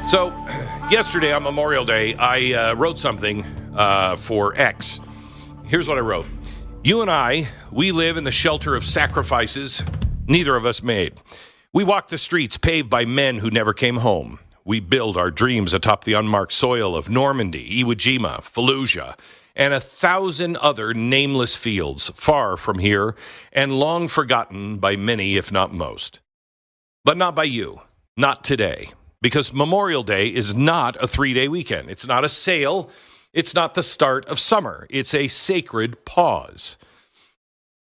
So, yesterday on Memorial Day, I wrote something for X. Here's what I wrote. You and I, we live in the shelter of sacrifices neither of us made. We walk the streets paved by men who never came home. We build our dreams atop the unmarked soil of Normandy, Iwo Jima, Fallujah, and 1,000 other nameless fields far from here and long forgotten by many, if not most. But not by you, not today. Because Memorial Day is not a 3-day weekend. It's not a sale. It's not the start of summer. It's a sacred pause.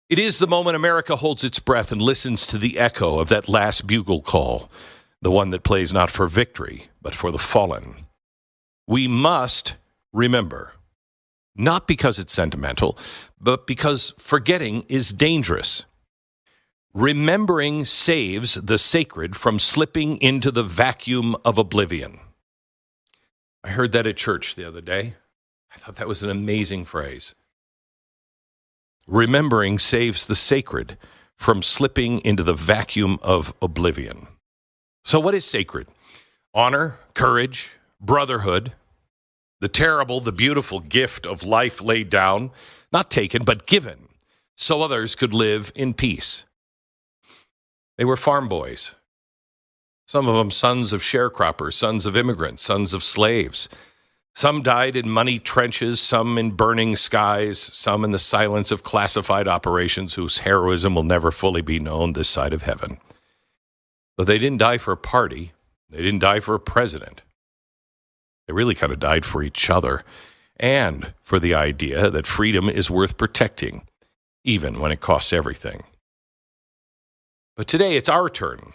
It is the moment America holds its breath and listens to the echo of that last bugle call, the one that plays not for victory, but for the fallen. We must remember, not because it's sentimental, but because forgetting is dangerous. Remembering saves the sacred from slipping into the vacuum of oblivion. I heard that at church the other day. I thought that was an amazing phrase. Remembering saves the sacred from slipping into the vacuum of oblivion. So what is sacred? Honor, courage, brotherhood, the terrible, the beautiful gift of life laid down, not taken, but given, so others could live in peace. They were farm boys. Some of them sons of sharecroppers, sons of immigrants, sons of slaves. Some died in muddy trenches, some in burning skies, some in the silence of classified operations whose heroism will never fully be known this side of heaven. But they didn't die for a party. They didn't die for a president. They really kind of died for each other and for the idea that freedom is worth protecting, even when it costs everything. But today it's our turn,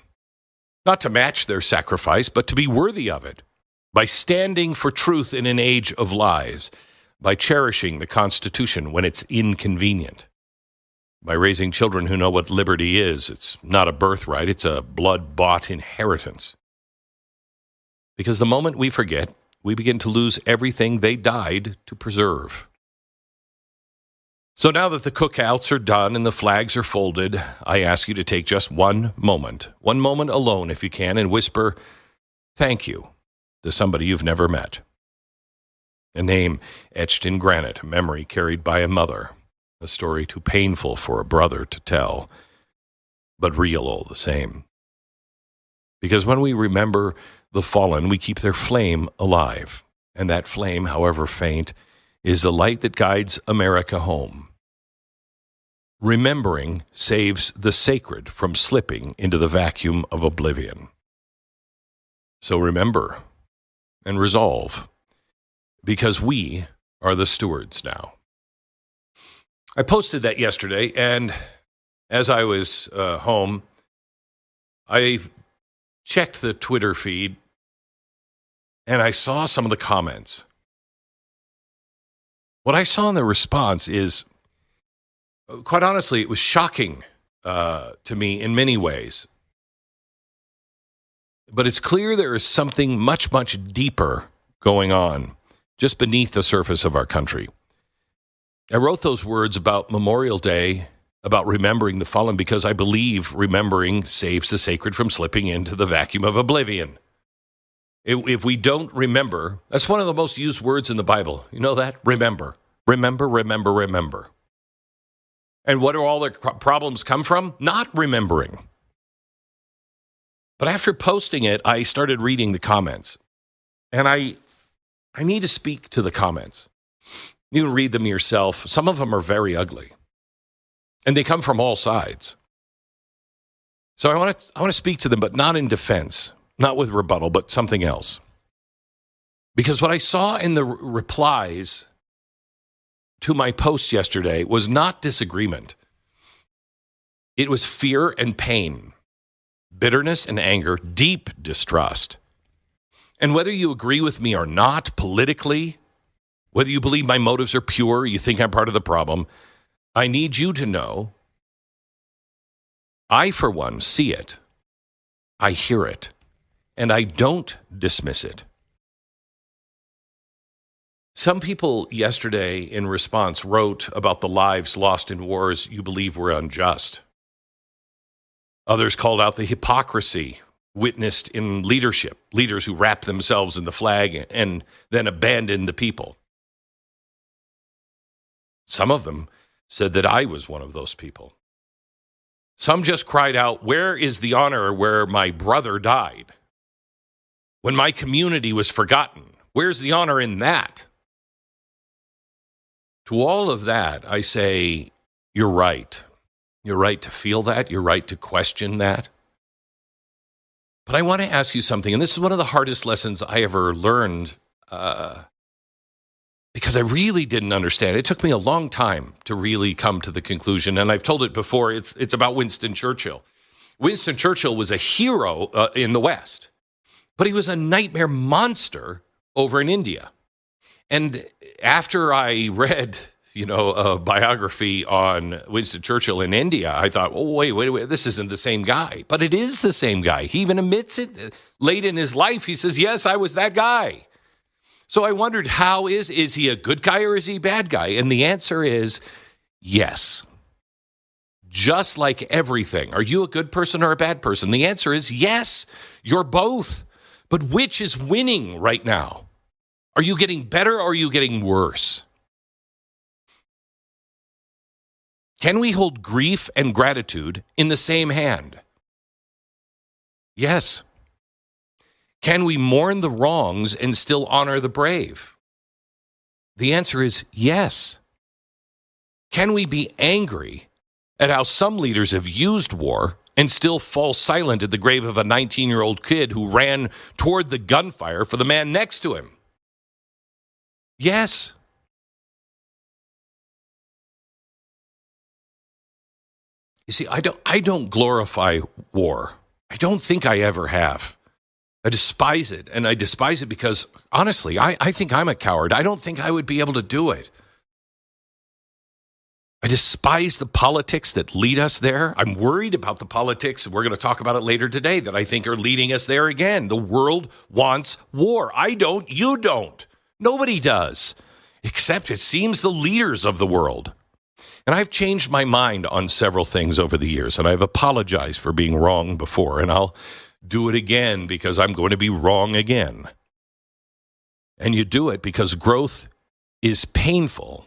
not to match their sacrifice, but to be worthy of it, by standing for truth in an age of lies, by cherishing the Constitution when it's inconvenient, by raising children who know what liberty is. It's not a birthright, it's a blood-bought inheritance. Because the moment we forget, we begin to lose everything they died to preserve. So now that the cookouts are done and the flags are folded, I ask you to take just one moment alone if you can, and whisper, thank you, to somebody you've never met. A name etched in granite, a memory carried by a mother, a story too painful for a brother to tell, but real all the same. Because when we remember the fallen, we keep their flame alive, and that flame, however faint, is the light that guides America home. Remembering saves the sacred from slipping into the vacuum of oblivion. So remember and resolve, because we are the stewards now. I posted that yesterday, and as I was home, I checked the Twitter feed, and I saw some of the comments. What I saw in the response is, quite honestly, it was shocking to me in many ways. But it's clear there is something much, much deeper going on just beneath the surface of our country. I wrote those words about Memorial Day, about remembering the fallen, because I believe remembering saves the sacred from slipping into the vacuum of oblivion. If we don't remember, that's one of the most used words in the Bible. You know that? Remember. Remember, remember, remember. And what do all the problems come from? Not remembering. But after posting it, I started reading the comments. And I need to speak to the comments. You can read them yourself. Some of them are very ugly. And they come from all sides. So I want to speak to them, but not in defense, not with rebuttal, but something else. Because what I saw in the replies to my post yesterday was not disagreement. It was fear and pain, bitterness and anger, deep distrust. And whether you agree with me or not politically, whether you believe my motives are pure, you think I'm part of the problem, I need you to know, I, for one, see it, I hear it, and I don't dismiss it. Some people yesterday in response wrote about the lives lost in wars you believe were unjust. Others called out the hypocrisy witnessed in leadership, leaders who wrap themselves in the flag and then abandon the people. Some of them said that I was one of those people. Some just cried out, "Where is the honor where my brother died? When my community was forgotten, where's the honor in that?" To all of that, I say, you're right. You're right to feel that. You're right to question that. But I want to ask you something, and this is one of the hardest lessons I ever learned because I really didn't understand. It took me a long time to really come to the conclusion, and I've told it before. It's about Winston Churchill. Winston Churchill was a hero in the West, but he was a nightmare monster over in India. And after I read, a biography on Winston Churchill in India, I thought, oh, wait, this isn't the same guy. But it is the same guy. He even admits it late in his life. He says, yes, I was that guy. So I wondered, is he a good guy or is he a bad guy? And the answer is yes. Just like everything. Are you a good person or a bad person? The answer is yes, you're both. But which is winning right now? Are you getting better or are you getting worse? Can we hold grief and gratitude in the same hand? Yes. Can we mourn the wrongs and still honor the brave? The answer is yes. Can we be angry at how some leaders have used war and still fall silent at the grave of a 19-year-old kid who ran toward the gunfire for the man next to him? Yes. You see, I don't glorify war. I don't think I ever have. I despise it, and I despise it because, honestly, I think I'm a coward. I don't think I would be able to do it. I despise the politics that lead us there. I'm worried about the politics, and we're going to talk about it later today, that I think are leading us there again. The world wants war. I don't, you don't. Nobody does, except it seems the leaders of the world. And I've changed my mind on several things over the years, and I've apologized for being wrong before, and I'll do it again because I'm going to be wrong again. And you do it because growth is painful,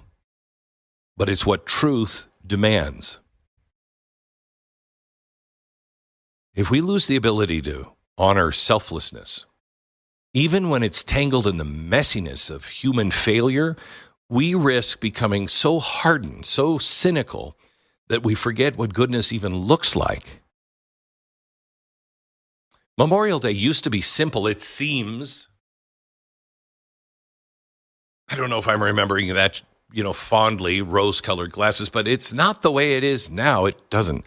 but it's what truth demands. If we lose the ability to honor selflessness, even when it's tangled in the messiness of human failure, we risk becoming so hardened, so cynical, that we forget what goodness even looks like. Memorial Day used to be simple, it seems. I don't know if I'm remembering that, fondly, rose-colored glasses, but it's not the way it is now. It doesn't.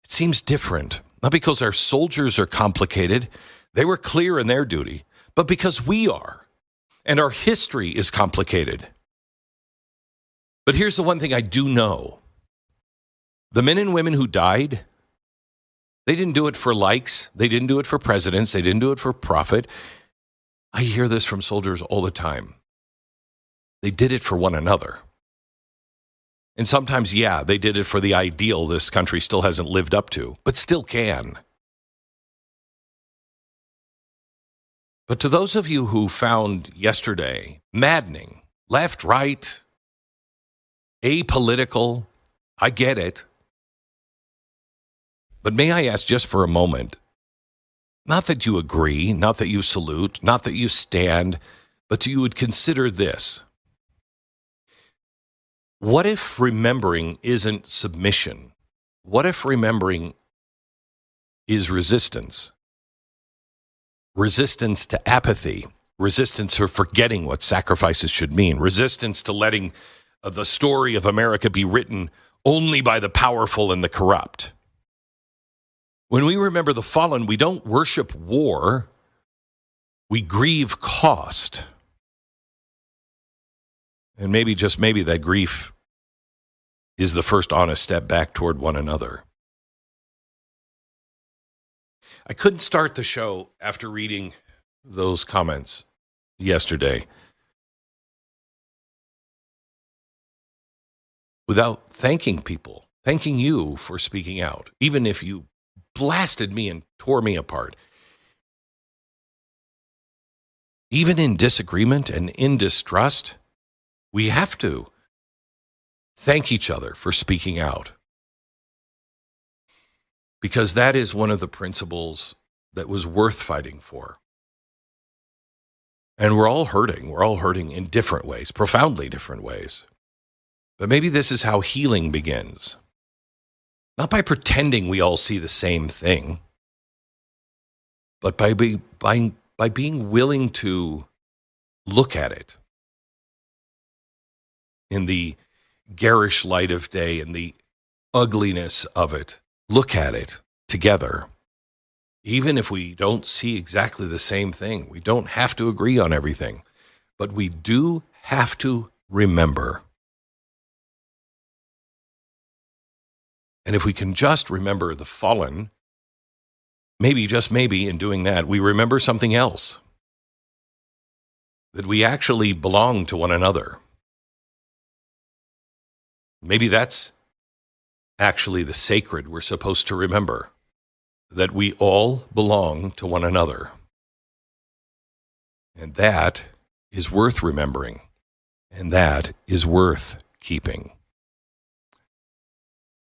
It seems different. Not because our soldiers are complicated. They were clear in their duty. But because we are. And our history is complicated. But here's the one thing I do know. The men and women who died, they didn't do it for likes. They didn't do it for presidents. They didn't do it for profit. I hear this from soldiers all the time. They did it for one another. And sometimes, they did it for the ideal this country still hasn't lived up to, but still can. But to those of you who found yesterday maddening, left, right, apolitical, I get it. But may I ask just for a moment, not that you agree, not that you salute, not that you stand, but you would consider this. What if remembering isn't submission? What if remembering is resistance? Resistance to apathy, resistance to forgetting what sacrifices should mean, resistance to letting the story of America be written only by the powerful and the corrupt. When we remember the fallen, we don't worship war, we grieve cost. And maybe, just maybe, that grief is the first honest step back toward one another. I couldn't start the show after reading those comments yesterday without thanking people, thanking you for speaking out, even if you blasted me and tore me apart. even in disagreement and in distrust, we have to thank each other for speaking out. Because that is one of the principles that was worth fighting for. And we're all hurting. We're all hurting in different ways, profoundly different ways. But maybe this is how healing begins. Not by pretending we all see the same thing, but by being willing to look at it in the garish light of day and the ugliness of it. Look at it together. Even if we don't see exactly the same thing, we don't have to agree on everything, but we do have to remember. And if we can just remember the fallen, maybe, just maybe, in doing that, we remember something else. That we actually belong to one another. Maybe that's actually the sacred we're supposed to remember. That we all belong to one another. And that is worth remembering. And that is worth keeping.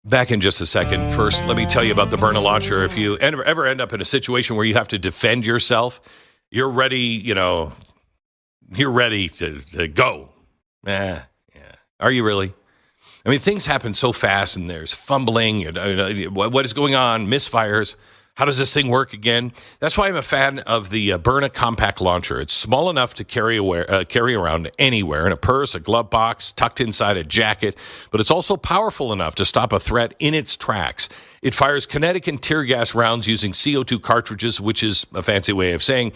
Back in just a second. First, let me tell you about the Byrna launcher. If you ever end up in a situation where you have to defend yourself, you're ready, you're ready to go. Yeah. Are you really? I mean, things happen so fast, and there's fumbling. What is going on? Misfires. How does this thing work again? That's why I'm a fan of the Byrna compact launcher. It's small enough to carry around anywhere, in a purse, a glove box, tucked inside a jacket, but it's also powerful enough to stop a threat in its tracks. It fires kinetic and tear gas rounds using CO2 cartridges, which is a fancy way of saying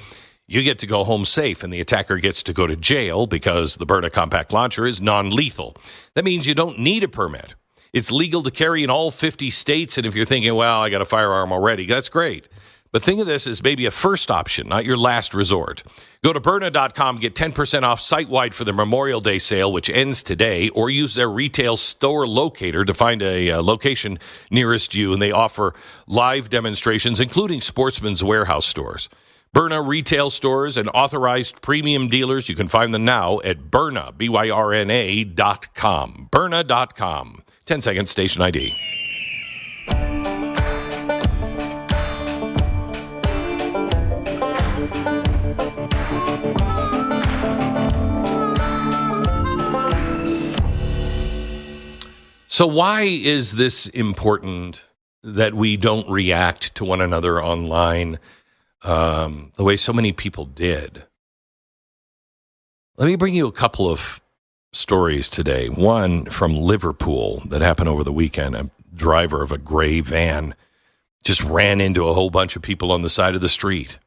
you get to go home safe and the attacker gets to go to jail because the Byrna compact launcher is non-lethal. That means you don't need a permit. It's legal to carry in all 50 states, and if you're thinking, well, I got a firearm already, that's great. But think of this as maybe a first option, not your last resort. Go to Byrna.com, get 10% off site-wide for the Memorial Day sale, which ends today, or use their retail store locator to find a location nearest you, and they offer live demonstrations, including Sportsman's Warehouse stores. Byrna retail stores and authorized premium dealers, you can find them now at Byrna, Byrna.com. Byrna.com. 10 seconds, station ID. So why is this important that we don't react to one another online the way so many people did? Let me bring you a couple of stories today. One from Liverpool that happened over the weekend. A driver of a gray van just ran into a whole bunch of people on the side of the street.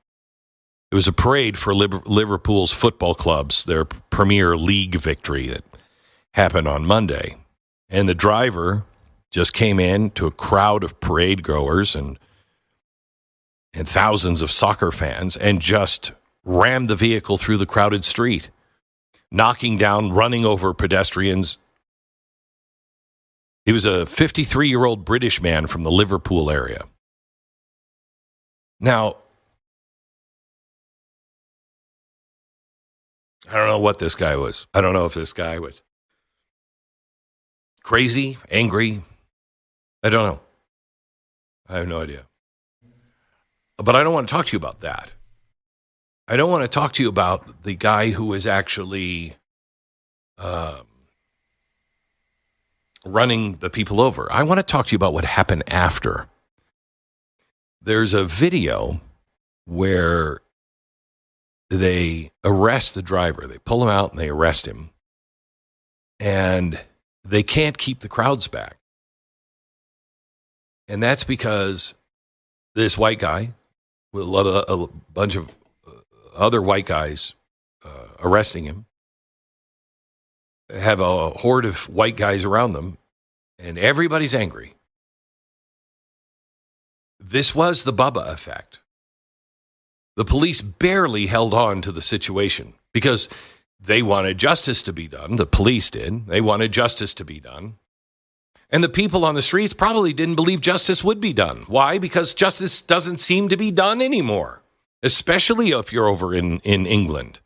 It was a parade for Liverpool's football clubs, their Premier League victory that happened on Monday. And the driver just came in to a crowd of parade goers and thousands of soccer fans and just rammed the vehicle through the crowded street, knocking down, running over pedestrians. He was a 53-year-old British man from the Liverpool area. Now, I don't know what this guy was. I don't know if this guy was crazy, angry. I don't know. I have no idea. But I don't want to talk to you about that. I don't want to talk to you about the guy who is actually running the people over. I want to talk to you about what happened after. There's a video where they arrest the driver. They pull him out and they arrest him. And they can't keep the crowds back. And that's because this white guy, with a bunch of other white guys arresting him, have a horde of white guys around them, and everybody's angry. This was the Bubba effect. The police barely held on to the situation because they wanted justice to be done. The police did. They wanted justice to be done. And the people on the streets probably didn't believe justice would be done. Why? Because justice doesn't seem to be done anymore. especially if you're over in England.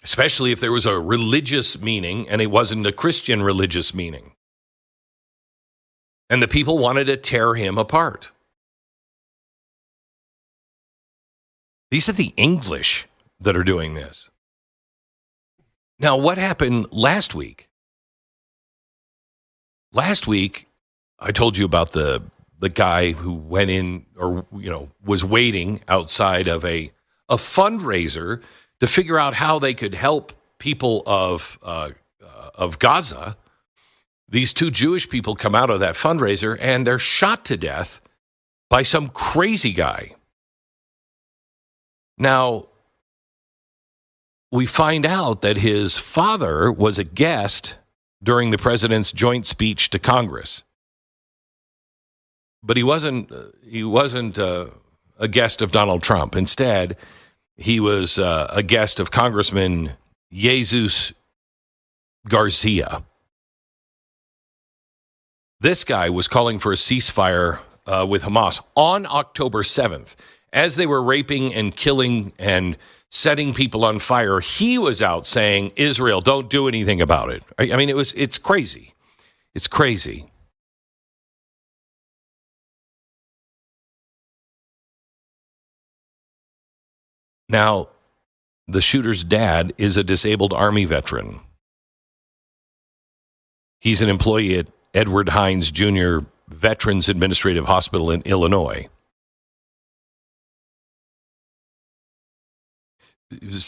Especially if there was a religious meaning and it wasn't a Christian religious meaning. And the people wanted to tear him apart. These are the English that are doing this. Now, what happened last week? Last week, I told you about the guy who went in or, was waiting outside of a fundraiser to figure out how they could help people of Gaza. These two Jewish people come out of that fundraiser and they're shot to death by some crazy guy. Now, we find out that his father was a guest during the president's joint speech to Congress. But he wasn't a guest of Donald Trump. Instead, he was a guest of Congressman Jesus Garcia. This guy was calling for a ceasefire with Hamas on October 7th. As they were raping and killing and setting people on fire, he was out saying, Israel, don't do anything about it. I mean, it's crazy. It's crazy. Now, the shooter's dad is a disabled Army veteran. He's an employee at Edward Hines Jr. Veterans Administrative Hospital in Illinois.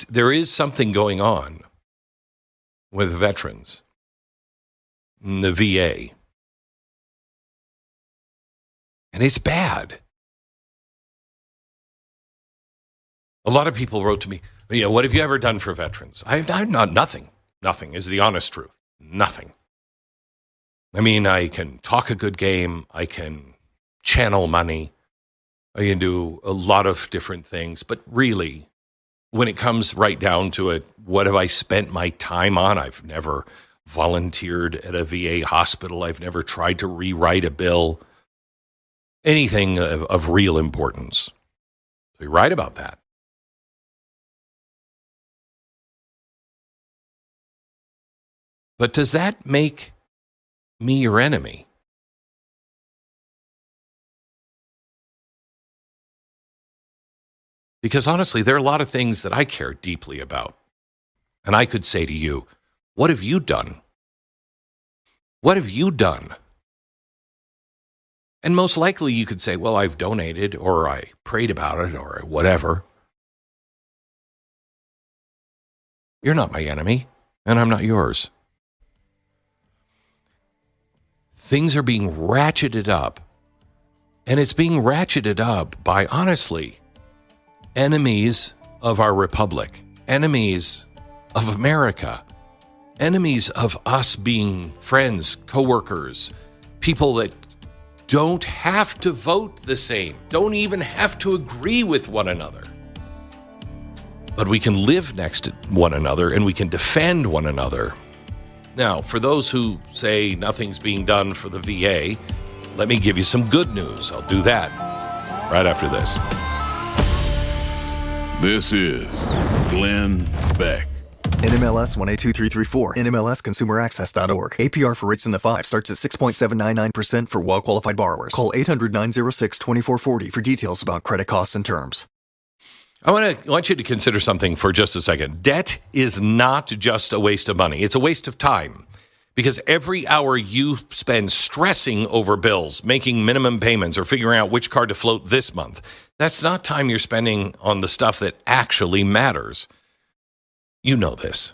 There is something going on with veterans in the VA. And it's bad. A lot of people wrote to me, what have you ever done for veterans? I've not nothing. Nothing is the honest truth. Nothing. I mean, I can talk a good game. I can channel money. I can do a lot of different things. But really, when it comes right down to it, what have I spent my time on? I've never volunteered at a VA hospital. I've never tried to rewrite a bill. Anything of real importance. So you're right about that. But does that make me your enemy? Because honestly, there are a lot of things that I care deeply about. And I could say to you, what have you done? What have you done? And most likely you could say, well, I've donated, or I prayed about it, or whatever. You're not my enemy, and I'm not yours. Things are being ratcheted up, and it's being ratcheted up by, honestly, enemies of our republic, enemies of America, enemies of us being friends, coworkers, people that don't have to vote the same, don't even have to agree with one another. But we can live next to one another and we can defend one another. Now, for those who say nothing's being done for the VA, let me give you some good news. I'll do that right after this. This is Glenn Beck. NMLS 182334. NMLSConsumerAccess.org. APR for rates in the 5 starts at 6.799% for well-qualified borrowers. Call 800-906-2440 for details about credit costs and terms. I want you to consider something for just a second. Debt is not just a waste of money. It's a waste of time. Because every hour you spend stressing over bills, making minimum payments, or figuring out which card to float this month, that's not time you're spending on the stuff that actually matters. You know this.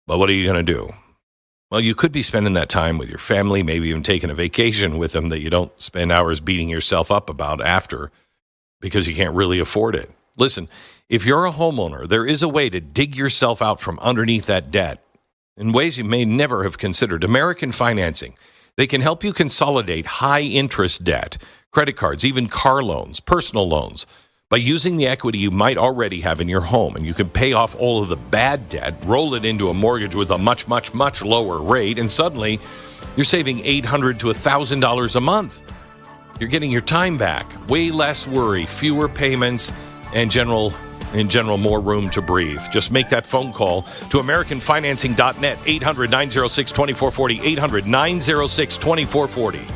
But what are you going to do? Well, you could be spending that time with your family, maybe even taking a vacation with them that you don't spend hours beating yourself up about after because you can't really afford it. Listen, if you're a homeowner, there is a way to dig yourself out from underneath that debt in ways you may never have considered. American Financing. They can help you consolidate high-interest debt, credit cards, even car loans, personal loans, by using the equity you might already have in your home. And you can pay off all of the bad debt, roll it into a mortgage with a much, much, much lower rate, and suddenly you're saving $800 to $1,000 a month. You're getting your time back. Way less worry, fewer payments, and in general, more room to breathe. Just make that phone call to AmericanFinancing.net, 800-906-2440, 800-906-2440.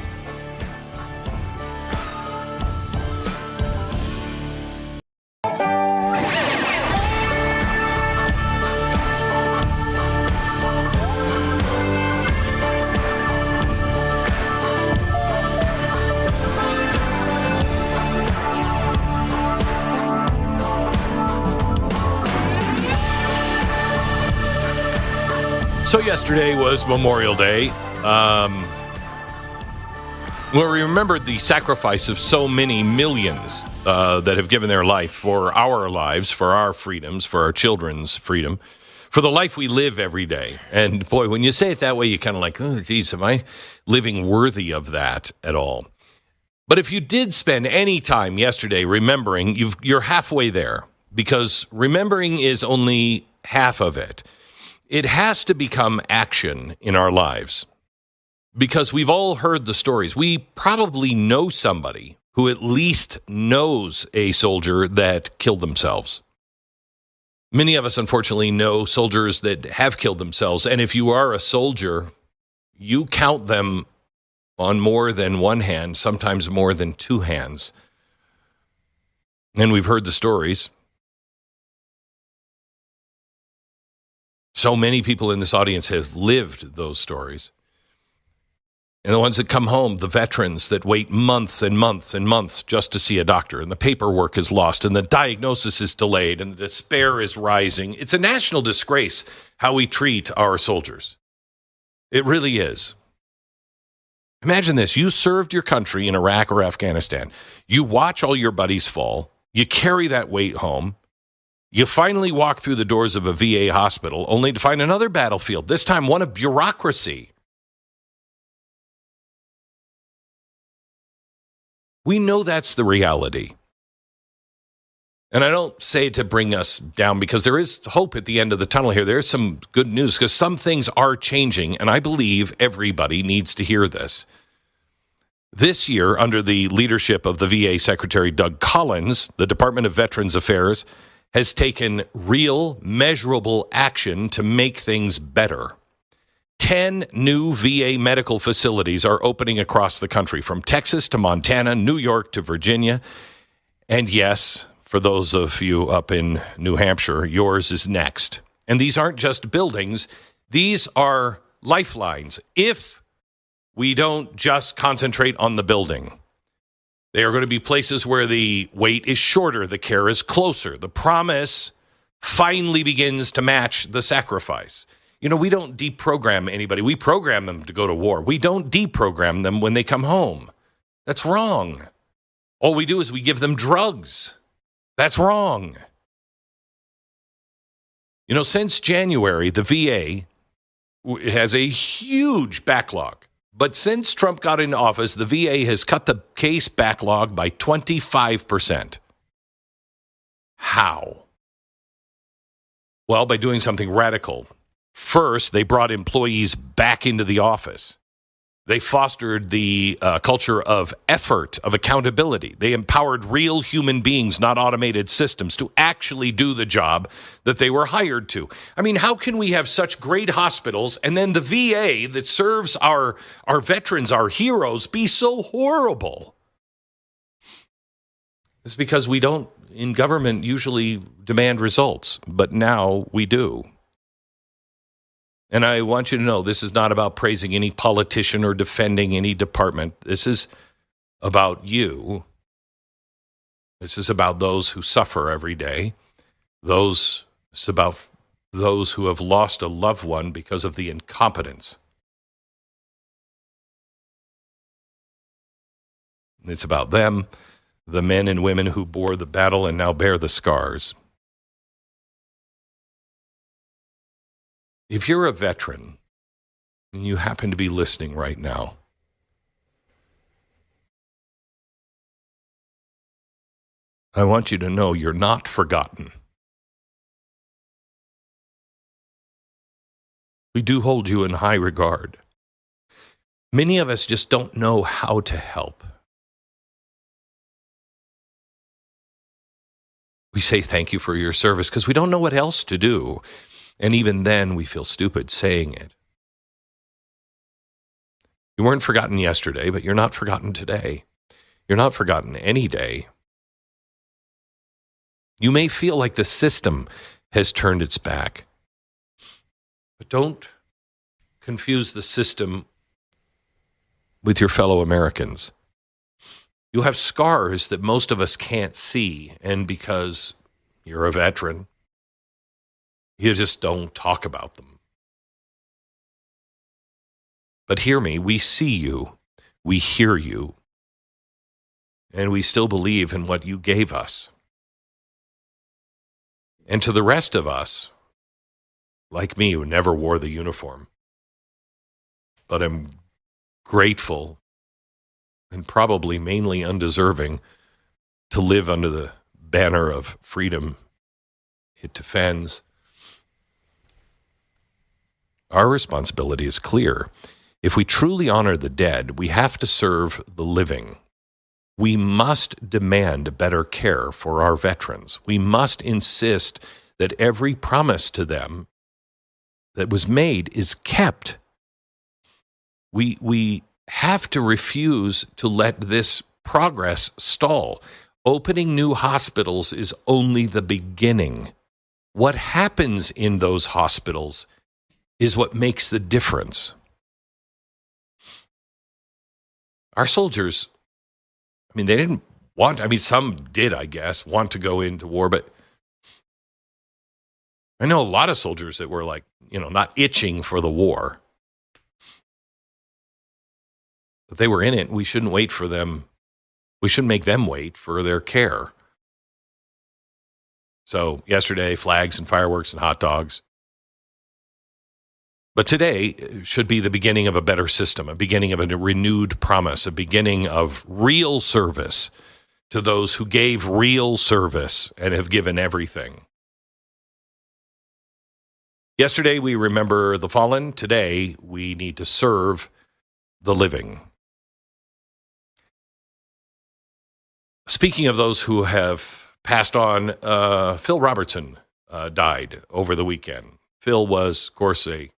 So yesterday was Memorial Day, where we remembered the sacrifice of so many millions that have given their life for our lives, for our freedoms, for our children's freedom, for the life we live every day. And boy, when you say it that way, you kind of like, oh, geez, am I living worthy of that at all? But if you did spend any time yesterday remembering, you're halfway there, because remembering is only half of it. It has to become action in our lives, because we've all heard the stories. We probably know somebody who at least knows a soldier that killed themselves. Many of us, unfortunately, know soldiers that have killed themselves. And if you are a soldier, you count them on more than one hand, sometimes more than two hands. And we've heard the stories. So many people in this audience have lived those stories. And the ones that come home, the veterans that wait months and months and months just to see a doctor, and the paperwork is lost, and the diagnosis is delayed, and the despair is rising. It's a national disgrace how we treat our soldiers. It really is. Imagine this. You served your country in Iraq or Afghanistan. You watch all your buddies fall. You carry that weight home. You finally walk through the doors of a VA hospital only to find another battlefield, this time one of bureaucracy. We know that's the reality. And I don't say it to bring us down, because there is hope at the end of the tunnel here. There's some good news, because some things are changing, and I believe everybody needs to hear this. This year, under the leadership of the VA Secretary Doug Collins, the Department of Veterans Affairs has taken real, measurable action to make things better. 10 new VA medical facilities are opening across the country, from Texas to Montana, New York to Virginia. And yes, for those of you up in New Hampshire, yours is next. And these aren't just buildings. These are lifelines. If we don't just concentrate on the building, they are going to be places where the wait is shorter, the care is closer. The promise finally begins to match the sacrifice. You know, we don't deprogram anybody. We program them to go to war. We don't deprogram them when they come home. That's wrong. All we do is we give them drugs. That's wrong. You know, since January, the VA has a huge backlog. But since Trump got into office, the VA has cut the case backlog by 25%. How? Well, by doing something radical. First, they brought employees back into the office. They fostered the culture of effort, of accountability. They empowered real human beings, not automated systems, to actually do the job that they were hired to. I mean, how can we have such great hospitals and then the VA that serves our veterans, our heroes, be so horrible? It's because we don't, in government, usually demand results, but now we do. And I want you to know, this is not about praising any politician or defending any department. This is about you. This is about those who suffer every day. It's about those who have lost a loved one because of the incompetence. It's about them, the men and women who bore the battle and now bear the scars. If you're a veteran and you happen to be listening right now, I want you to know you're not forgotten. We do hold you in high regard. Many of us just don't know how to help. We say thank you for your service because we don't know what else to do. And even then, we feel stupid saying it. You weren't forgotten yesterday, but you're not forgotten today. You're not forgotten any day. You may feel like the system has turned its back, but don't confuse the system with your fellow Americans. You have scars that most of us can't see, and because you're a veteran, you just don't talk about them. But hear me, we see you, we hear you, and we still believe in what you gave us. And to the rest of us, like me, who never wore the uniform, but am grateful and probably mainly undeserving to live under the banner of freedom it defends. Our responsibility is clear. If we truly honor the dead, we have to serve the living. We must demand better care for our veterans. We must insist that every promise to them that was made is kept. We have to refuse to let this progress stall. Opening new hospitals is only the beginning. What happens in those hospitals is what makes the difference. Our soldiers, they didn't want, some did, I guess, want to go into war, but I know a lot of soldiers that were not itching for the war. But they were in it. We shouldn't wait for them. We shouldn't make them wait for their care. So yesterday, flags and fireworks and hot dogs. But today should be the beginning of a better system, a beginning of a renewed promise, a beginning of real service to those who gave real service and have given everything. Yesterday, we remember the fallen. Today, we need to serve the living. Speaking of those who have passed on, Phil Robertson died over the weekend. Phil was, of course, a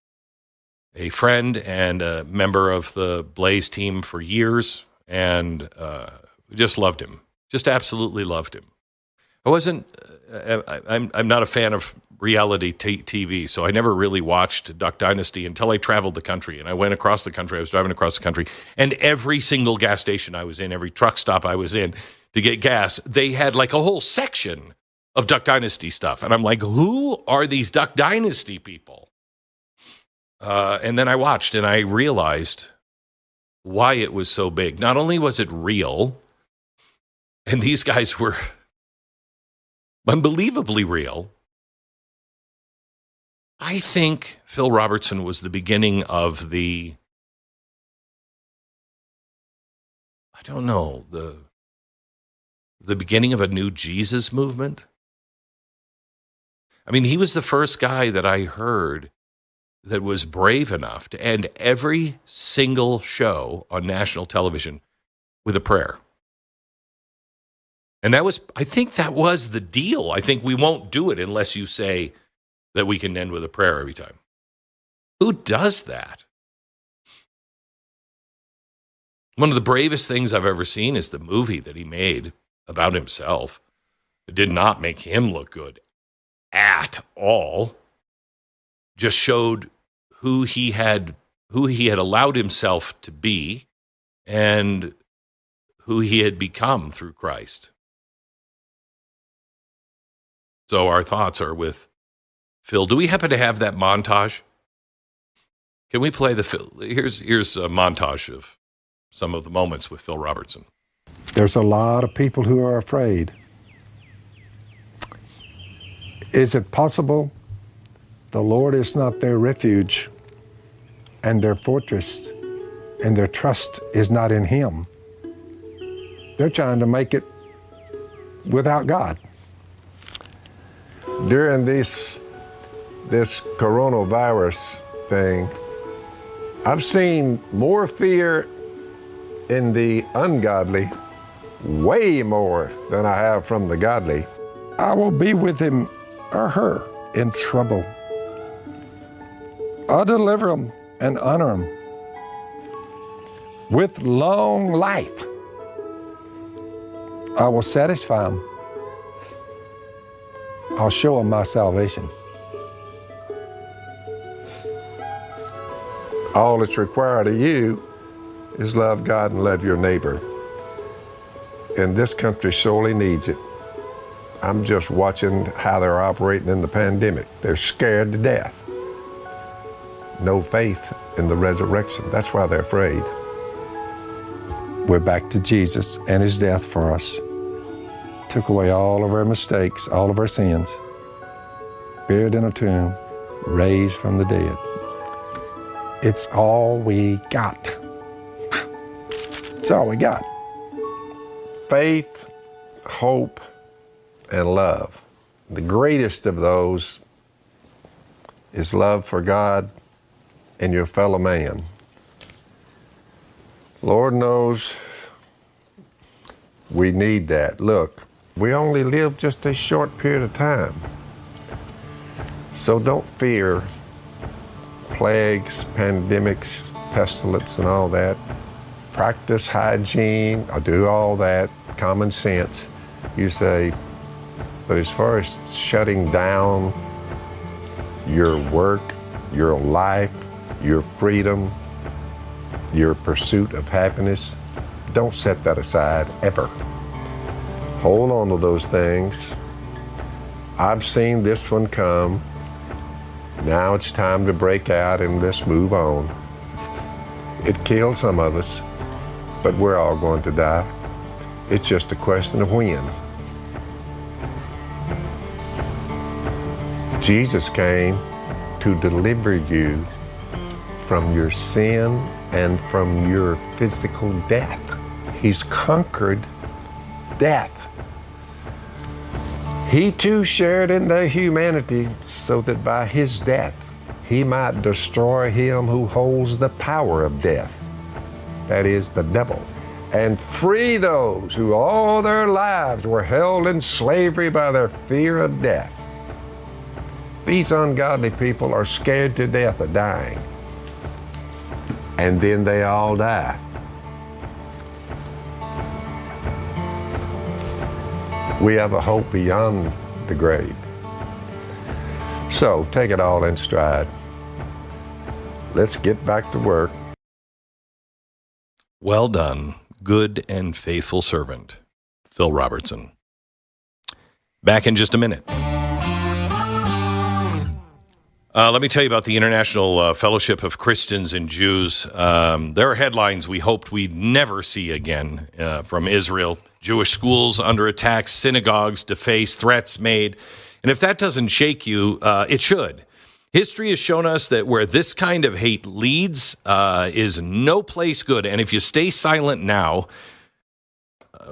friend and a member of the Blaze team for years, and just loved him. Just absolutely loved him. I'm not a fan of reality TV, so I never really watched Duck Dynasty until I traveled the country. And I went across the country. I was driving across the country, and every single gas station I was in, every truck stop I was in to get gas, they had a whole section of Duck Dynasty stuff. And I'm like, who are these Duck Dynasty people? And then I watched, and I realized why it was so big. Not only was it real, and these guys were unbelievably real, I think Phil Robertson was the beginning of the beginning of a new Jesus movement. He was the first guy that I heard that was brave enough to end every single show on national television with a prayer. And I think that was the deal. I think we won't do it unless you say that we can end with a prayer every time. Who does that? One of the bravest things I've ever seen is the movie that he made about himself. It did not make him look good at all. Just showed who he had allowed himself to be and who he had become through Christ. So our thoughts are with Phil. Do we happen to have that montage? Can we play the Phil? Here's a montage of some of the moments with Phil Robertson. There's a lot of people who are afraid. Is it possible the Lord is not their refuge and their fortress, and their trust is not in Him? They're trying to make it without God. During this coronavirus thing, I've seen more fear in the ungodly, way more than I have from the godly. I will be with him or her in trouble. I'll deliver him and honor him with long life. I will satisfy him. I'll show him my salvation. All that's required of you is love God and love your neighbor. And this country sorely needs it. I'm just watching how they're operating in the pandemic. They're scared to death. No faith in the resurrection. That's why they're afraid. We're back to Jesus and his death for us. Took away all of our mistakes, all of our sins. Buried in a tomb, raised from the dead. It's all we got. It's all we got. Faith, hope, and love. The greatest of those is love for God and your fellow man. Lord knows we need that. Look, we only live just a short period of time. So don't fear plagues, pandemics, pestilence, and all that. Practice hygiene, I do all that, common sense. You say, but as far as shutting down your work, your life, your freedom, your pursuit of happiness, don't set that aside ever. Hold on to those things. I've seen this one come. Now it's time to break out and let's move on. It killed some of us, but we're all going to die. It's just a question of when. Jesus came to deliver you from your sin and from your physical death. He's conquered death. He too shared in their humanity so that by his death he might destroy him who holds the power of death, that is the devil, and free those who all their lives were held in slavery by their fear of death. These ungodly people are scared to death of dying, and then they all die. We have a hope beyond the grave. So take it all in stride. Let's get back to work. Well done, good and faithful servant, Phil Robertson. Back in just a minute. Let me tell you about the International Fellowship of Christians and Jews. There are headlines we hoped we'd never see again from Israel. Jewish schools under attack, synagogues defaced, threats made. And if that doesn't shake you, it should. History has shown us that where this kind of hate leads is no place good. And if you stay silent now,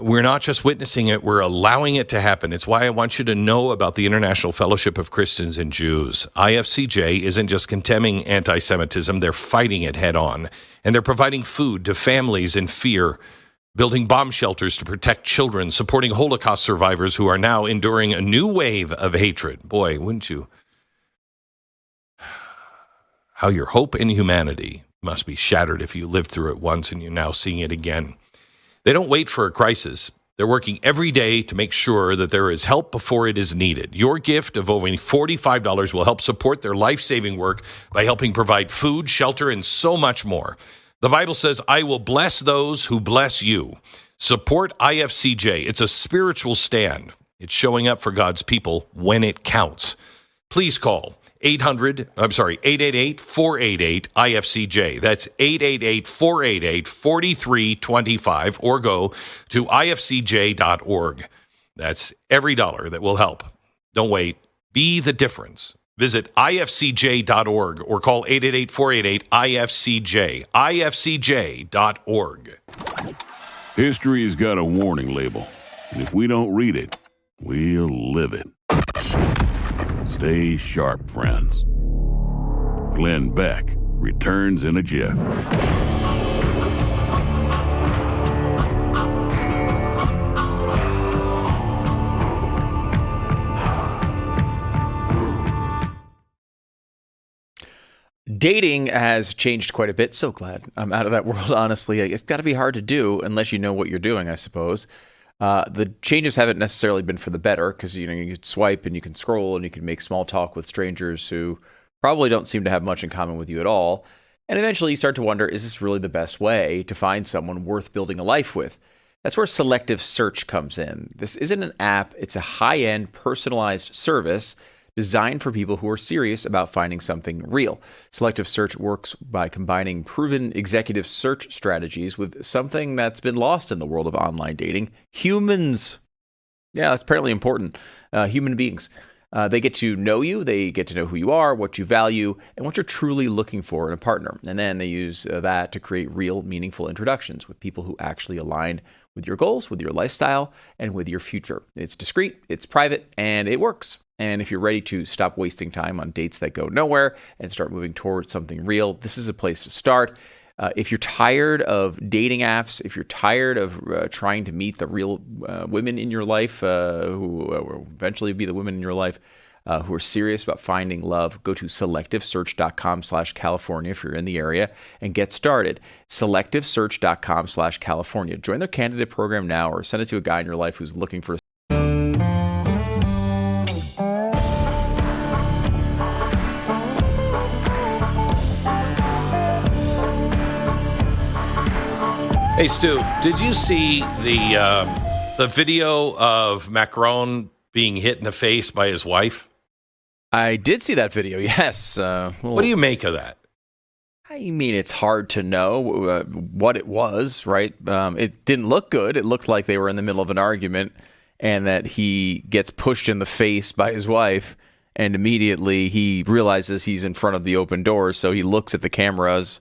we're not just witnessing it, we're allowing it to happen. It's why I want you to know about the International Fellowship of Christians and Jews. IFCJ isn't just condemning anti-Semitism, they're fighting it head on. And they're providing food to families in fear, building bomb shelters to protect children, supporting Holocaust survivors who are now enduring a new wave of hatred. Boy, wouldn't you? How your hope in humanity must be shattered if you lived through it once and you're now seeing it again. They don't wait for a crisis. They're working every day to make sure that there is help before it is needed. Your gift of over $45 will help support their life-saving work by helping provide food, shelter, and so much more. The Bible says, I will bless those who bless you. Support IFCJ. It's a spiritual stand. It's showing up for God's people when it counts. Please call 888-488-IFCJ. That's 888-488-4325, or go to ifcj.org. That's every dollar that will help. Don't wait. Be the difference. Visit ifcj.org or call 888-488-IFCJ. ifcj.org. History has got a warning label, and if we don't read it, we'll live it. Stay sharp, friends. Glenn Beck returns in a jiff. Dating has changed quite a bit. So glad I'm out of that world, honestly. It's got to be hard to do unless you know what you're doing, I suppose. The changes haven't necessarily been for the better because you can swipe and you can scroll and you can make small talk with strangers who probably don't seem to have much in common with you at all. And eventually you start to wonder, is this really the best way to find someone worth building a life with? That's where selective search comes in. This isn't an app. It's a high-end personalized service designed for people who are serious about finding something real. Selective search works by combining proven executive search strategies with something that's been lost in the world of online dating: humans. Yeah, that's apparently important. Human beings. They get to know you, they get to know who you are, what you value, and what you're truly looking for in a partner. And then they use that to create real, meaningful introductions with people who actually align with your goals, with your lifestyle, and with your future. It's discreet, it's private, and it works. And if you're ready to stop wasting time on dates that go nowhere and start moving towards something real, this is a place to start. If you're tired of dating apps, if you're tired of trying to meet the real women in your life, who will eventually be the women in your life, who are serious about finding love, go to selectivesearch.com/California if you're in the area and get started. Selectivesearch.com/California. Join their candidate program now or send it to a guy in your life who's looking for Hey, Stu, did you see the video of Macron being hit in the face by his wife? I did see that video, yes. What do you make of that? I mean, it's hard to know what it was, right? It didn't look good. It looked like they were in the middle of an argument and that he gets pushed in the face by his wife, and immediately he realizes he's in front of the open door, so he looks at the cameras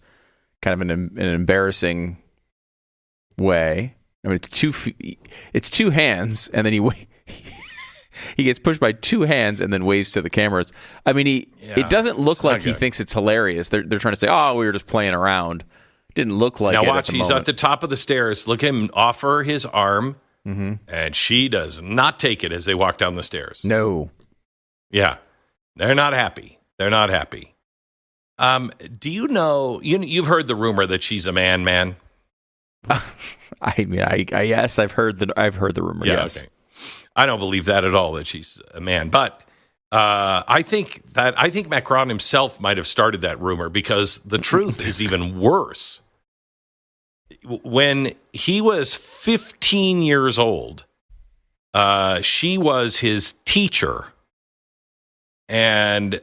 kind of in an embarrassing way. I mean, it's two hands, and then he gets pushed by two hands and then waves to the cameras. I mean, it doesn't look like he thinks it's hilarious. They're trying to say, "Oh, we were just playing around." Didn't look like it. Now watch, at the he's moment. at the top of the stairs. Look at him offer his arm, and she does not take it as they walk down the stairs. No. Yeah, they're not happy. They're not happy. Do you know? You've heard the rumor that she's a man. I mean, yes, I've heard the rumor. Yeah, yes, okay. I don't believe that at all, that she's a man. But I think Macron himself might have started that rumor, because the truth is even worse. When he was 15 years old, she was his teacher, and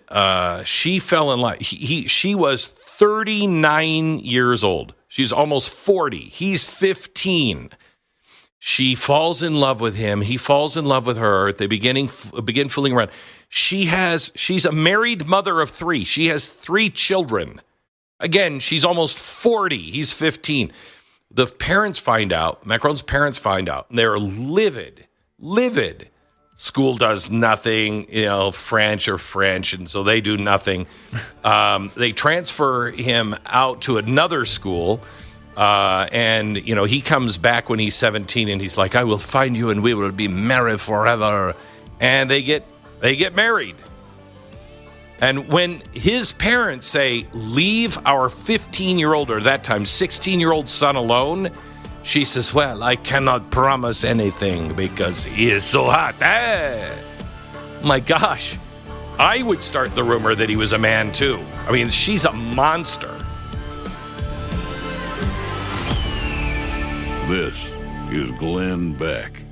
she fell in love. She was 39 years old. She's almost 40. He's 15. She falls in love with him. He falls in love with her. They begin fooling around. She's a married mother of 3. She has 3 children. Again, she's almost 40. He's 15. The parents find out. Macron's parents find out. And they're livid. School does nothing. French, and so they do nothing. They transfer him out to another school. And he comes back when he's 17, and he's like, "I will find you and we will be married forever." And they get married. And when his parents say, "Leave our 15-year-old, or that time 16-year-old son alone," she says, "Well, I cannot promise anything because he is so hot." My gosh, I would start the rumor that he was a man too. I mean, she's a monster. This is Glenn Beck.